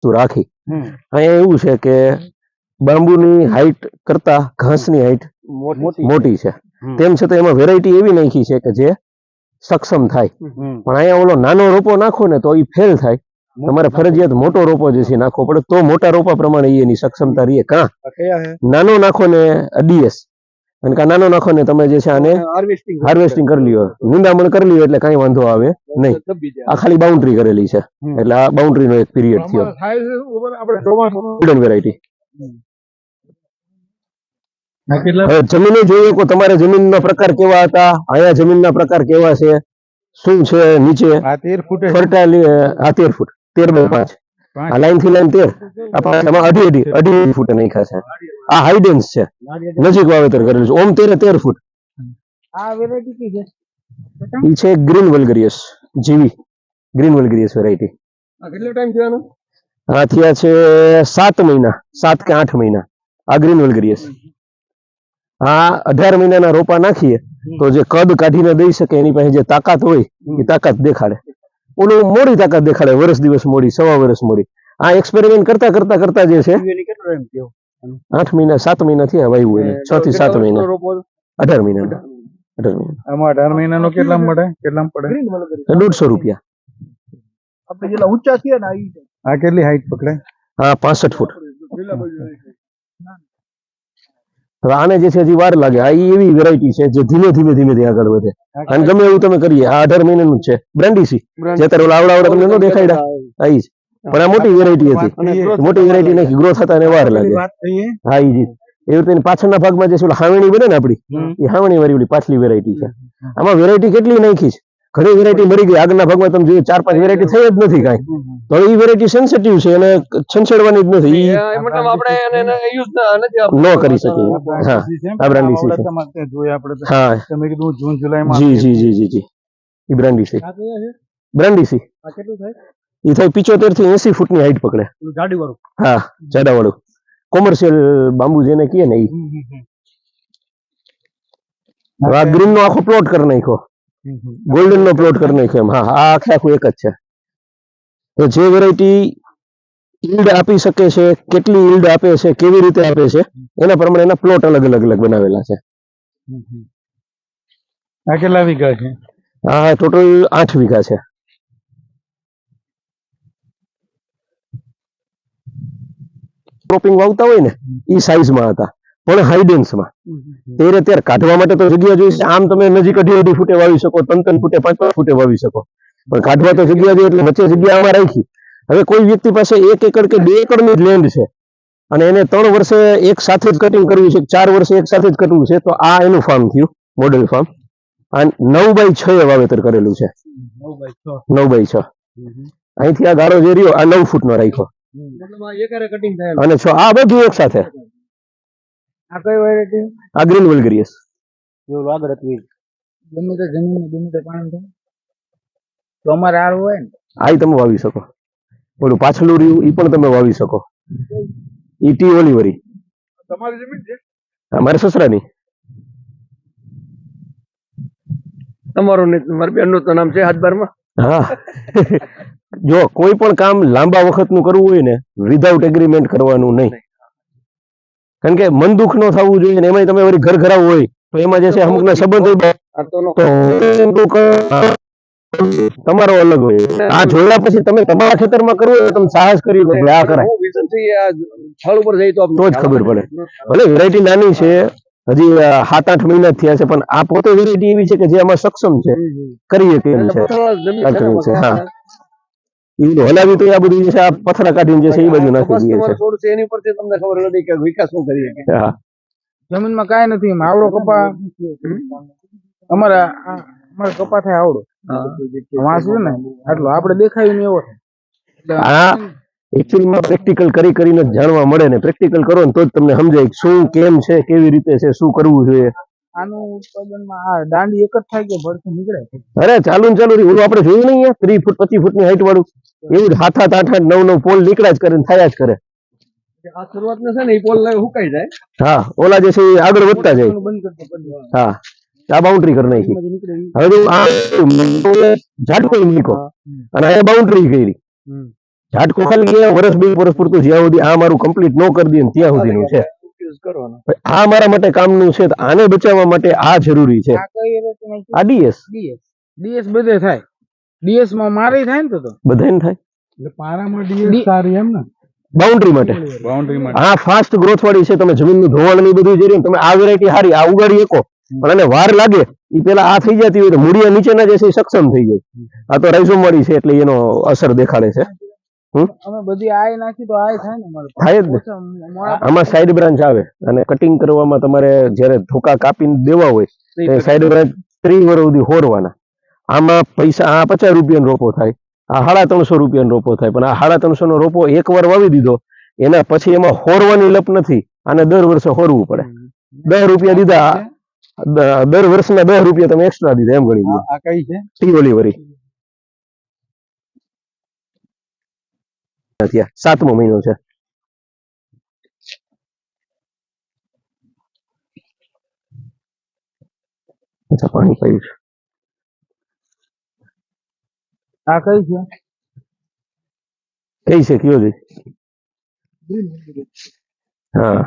વસ્તુ રાખી. અહીંયા એવું છે કે બાંબુની હાઈટ કરતા ઘાસની હાઈટ મોટી છે, તેમ છતાં એમાં વેરાયટી એવી નાખી છે કે જે સક્ષમ થાય. પણ અહીંયા ઓલો નાનો રોપો નાખો ને તો એ ફેલ થાય. તમારે ફરજિયાત મોટો રોપો જે છે નાખવો પડે, તો મોટા રોપા પ્રમાણે એની સક્ષમતા રહીએ. નાનો નાખો ને ડીએસ, અને કા નાનો નાખો ને તમે જે છે આને હાર્વેસ્ટિંગ કરી લ્યો, નિંદામણ કરી લ્યો, એટલે કઈ વાંધો આવે નહીં. આ ખાલી બાઉન્ડ્રી કરેલી છે, એટલે આ બાઉન્ડ્રી નો એક પીરિયડ થયો. Wooden variety. હવે જમીન જોઈએ તો તમારે જમીનના પ્રકાર કેવા હતા, અહીંયા જમીનના પ્રકાર કેવા છે, શું છે નીચે ફર્ટાઇલ. આ 13 ફૂટ 13 by 5, આ લાઈન થી લાઈન 13, આમાં અઢી ફૂટ નાખ્યા છે. આ હાઈડેન્સ છે, નજીક વાવેતર કરેલું છે. ઓમ 13 ફૂટ. આ વેરાયટી કી છે? ઈ છે ગ્રીન વલ્ગરિયસ જીવી, ગ્રીન વલ્ગરિયસ વેરાયટી. આ કેટલો ટાઈમ થયો આનો? આ થયા છે 7 મહિના, 7 કે 8 મહિના. આ ગ્રીન વલ્ગરિયસ. આ 18 મહિનાના રોપા નાખીએ તો જે કદ કાઢીને દઈ શકે એની પાસે જે તાકાત હોય એ તાકાત દેખાડે. ઓલું મોડી તાકાત દેખાડે, વર્ષ દિવસ મોડી, 1.25 વર્ષ મોડી. આ એક્સપેરિમેન્ટ કરતા જે છે 8 મહિના 7 મહિના થયા વાવ્યું એને, 6 થી 7 મહિના. 18 મહિના. આમાં 18 મહિનાનો કેટલામ પડે? 150 રૂપિયા. આપણે જેટલા ઊંચા છીએ ને આ કેટલી હાઈટ પકડે? હા 65 ફૂટ. હવે આને જે છે હજી વાર લાગે. આ એવી વેરાયટી છે જે ધીમે ધીમે આગળ વધે, અને ગમે એવું તમે કરીએ. આ 18 મહિનાનું જ છે, બ્રાન્ડીસી. જે અત્યારે આવડા તમને ન દેખાડ્યા, આઈ જ. પણ આ મોટી વેરાયટી હતી, મોટી વેરાયટી નાખી, ગ્રો થતા એને વાર લાગે. હા ઈ જી એવી રીતે પાછળના ભાગમાં જે હાવણી બને ને આપડી, એ હાવણી વાળી પાછલી વેરાયટી છે. આમાં વેરાયટી કેટલી નાખી છે, ઘણી વેરાયટી મરી ગઈ. આગળના ભાગમાં તમે જોઈએ 4-5 વેરાયટી થઈ જ નથી કાંઈ. તો એ વેરાયટી સેન્સિટિવ છે અને છંછેડવાની જ નથી, મતલબ આપણે એને યુઝ ન કરી શકીએ. હા આ બ્રાન્ડીસી છે. હા તમે કીધું જૂન જુલાઈમાં. જી એ બ્રાન્ડીસી. બ્રાન્ડીસી આ કેટલું થાય? એ થાય 75 થી 80 ફૂટની હાઈટ પકડે. જાડી વાળું? હા જાડા વાળું કોમર્શિયલ બાંબુ જેને કહીએ ને એ. આ ગ્રીન નો આખો પ્લોટ કરી નાખ્યો, ગોલ્ડન નો પ્લોટ કરી નાખ્યો. હા આ આખું એક જ છે. તો જે વેરાયટી ઈલ્ડ આપી શકે છે, કેટલી ઈલ્ડ આપે છે, કેવી રીતે આપે છે, એના પ્રમાણે એના પ્લોટ અલગ બનાવેલા છે. આ કેટલા વીઘા છે? આ ટોટલ 8 વીઘા છે. ક્રોપિંગ વાવતા હોય ને એ સાઈઝમાં હતા, પણ હાઈડેન્સમાં. ત્યારે કાઢવા માટે તો જગ્યા જોઈએ. આમ તમે નજીક 2.5 ફૂટે વાવી શકો, 3 ફૂટે 5 ફૂટે વાવી શકો, પણ કાઢવા તો જગ્યા જોઈએ. એટલે વચ્ચે જગ્યા આમાં રાખી. હવે કોઈ વ્યક્તિ પાસે 1 એકર કે 2 એકરની જ લેન્ડ છે અને એને 3 વર્ષે એક સાથે જ કટિંગ કરવું છે, 4 વર્ષે એક સાથે જ કરવું છે, તો આ એનું ફાર્મ થયું, મોડેલ ફાર્મ. આ 9 by 6 વાવેતર કરેલું છે. 9 by 6. અહીંથી આ ગાળો જે રહ્યો આ 9 ફૂટનો રાખ્યો, અને આ બધું એક સાથે. આ કઈ વેરાયટી? આ ગ્રીન વલ્ગરિયસ. એવું આગળ હતી જમીન પાણી થાય તો અમારે આ હોય ને આ તમે વાવી શકો. ઓલું પાછલું રહ્યું એ પણ તમે વાવી શકો. ઈટી ઓલિવરી તમારી જમીન છે? અમારે સસરાની. તમારું ને મારી બેનનું તો નામ છે હાથબારમાં. હા જો કોઈ પણ કામ લાંબા વખતનું કરવું હોય ને, વિધાઉટ એગ્રીમેન્ટ કરવાનું નહીં. કારણ કે મન દુઃખ ન થવું જોઈએ. એમાં તમે વળી ઘર ઘરાવ હોય તો એમાં જે છે અમુકના સંબંધ તમારો અલગ હોય. આ જોયા પછી તમે તમારા ખેતરમાં કરવું હોય તમે સાહસ કરી આ કરાય તો જ ખબર પડે. ભલે વેરાયટી નાની છે, હજી 7-8 મહિના થયા છે, પણ આ પોતે વેરાયટી એવી છે કે જે આમાં સક્ષમ છે, કરીએ તેમ છે. હા હલાવી તો આ બધું છે, આ પથરા કાઢીને જે છે એ બધું નાખી દઈએ છે. એની પરથી તમને ખબર નથી કે વિકાસ શું કરીએ. હા જમીનમાં કાંઈ નથી. આવડો કપા અમારા કપા થાય આવડો વાંસ છે ને આટલો આપણે દેખાયું ને એવો. આ એકચ્યુઅલીમાં પ્રેક્ટિકલ કરીને જાણવા મળે ને, પ્રેક્ટિકલ કરો ને તો જ તમને સમજાય શું કેમ છે, કેવી રીતે છે, શું કરવું જોઈએ. આનું ઉત્પાદનમાં આ દાંડી એક જ થાય કે ભરથી નીકળે? અરે ચાલુ ઓલું આપણે જોયું નહીં 30 ફૂટ 25 ફૂટની હાઈટ વાળું, એવું 7-8 8-8 9-9 પોલ નીકળ્યા જ કરે ને થયા જ કરે. આ શરૂઆતમાં છે ને એ પોલ હુકાઈ જાય. હા ઓલા જે છે એ આગળ વધતા જાય. હા આ બાઉન્ડ્રી કરી નાખી. હવે ઝાટકો મૂક્યો અને આ બાઉન્ડ્રી કરી. ઝાટકો ખાલી એ વર્ષ 2 વર્ષ પૂરતું જ્યાં સુધી આ મારું કમ્પ્લીટ ન કરી દે ને ત્યાં સુધીનું છે. ભાઈ આ મારા માટે કામનું છે તો આને બચાવવા માટે આ જરૂરી છે. આ કઈ રીતે નાખ્યું? આ ડીએસ ડીએસ બધે થાય. ડીએસ માં મારે થાય ને તો બધાને થાય એટલે પારામાં ડીએસ સારી એમ ને બાઉન્ડ્રી માટે. બાઉન્ડ્રી માટે. આ ફાસ્ટ ગ્રોથ વાળી છે. તમે જમીનનું ધોવાણ ને એ બધું જોઈ તમે આ વેરાયટી હારી આ ઉગાડી શકો પણ એને વાર લાગે એ પેલા આ થઈ જતી હોય તો મૂળિયા નીચેના જે છે એ સક્ષમ થઈ જાય. આ તો રાઇઝોમ વાળી છે એટલે એનો અસર દેખાડે છે. અમે બધી આય નાખી તો આય થાય ને અમારે થાય જ ને. આમાં સાઈડ બ્રાન્ચ આવે અને કટિંગ કરવામાં તમારે જ્યારે ધોકા કાપીને દેવા હોય તો સાઈડ બ્રાન્ચ 30 વર્ષ સુધી હોરવાના. આમાં પૈસા આ 50 રૂપિયાનો રોપો થાય, આ 350 રૂપિયાનો રોપો થાય, પણ આ 350 નો રોપો એકવાર વાવી દીધો એના પછી એમાં હોરવાની લપ નથી. આને દર વર્ષે હોરવું પડે. 10 રૂપિયા દીધા દર વર્ષના 10 રૂપિયા તમે એક્સ્ટ્રા દીધા એમ ગણી લો. આ કઈ છે ટી ઓલિવરી 7મો મહિનો છે. અચ્છા પાણી પાયું છે. આ કઈ છે કઈ છે કયો છે? હા